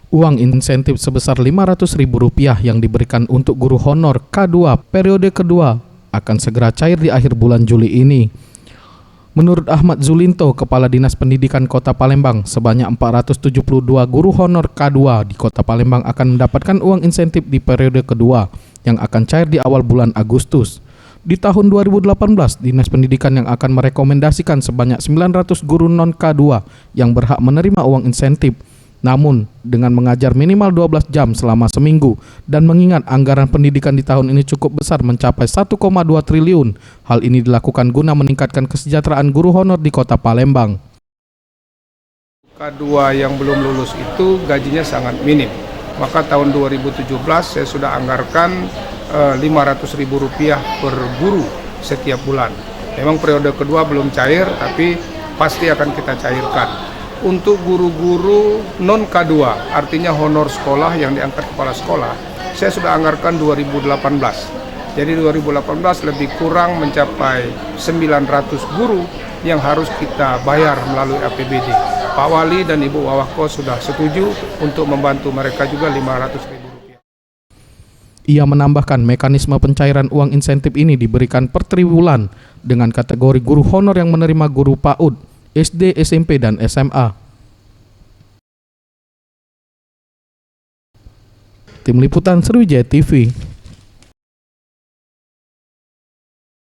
Uang insentif sebesar Rp500.000 yang diberikan untuk guru honor K2 periode kedua akan segera cair di akhir bulan Juli ini. Menurut Ahmad Zulinto, Kepala Dinas Pendidikan Kota Palembang, sebanyak 472 guru honor K2 di Kota Palembang akan mendapatkan uang insentif di periode kedua yang akan cair di awal bulan Agustus. Di tahun 2018, Dinas Pendidikan yang akan merekomendasikan sebanyak 900 guru non K2 yang berhak menerima uang insentif. Namun, dengan mengajar minimal 12 jam selama seminggu dan mengingat anggaran pendidikan di tahun ini cukup besar mencapai 1,2 triliun, hal ini dilakukan guna meningkatkan kesejahteraan guru honor di Kota Palembang. K2 yang belum lulus itu gajinya sangat minim. Maka tahun 2017 saya sudah anggarkan Rp500.000 per guru setiap bulan. Memang periode kedua belum cair, tapi pasti akan kita cairkan. Untuk guru-guru non K2, artinya honor sekolah yang diangkat kepala sekolah, saya sudah anggarkan 2018. Jadi 2018 lebih kurang mencapai 900 guru yang harus kita bayar melalui APBD. Pak Wali dan Ibu Wawako sudah setuju untuk membantu mereka juga Rp500.000. Ia menambahkan mekanisme pencairan uang insentif ini diberikan per triwulan dengan kategori guru honor yang menerima guru PAUD, SD, SMP, dan SMA. Tim Liputan Sriwijaya TV.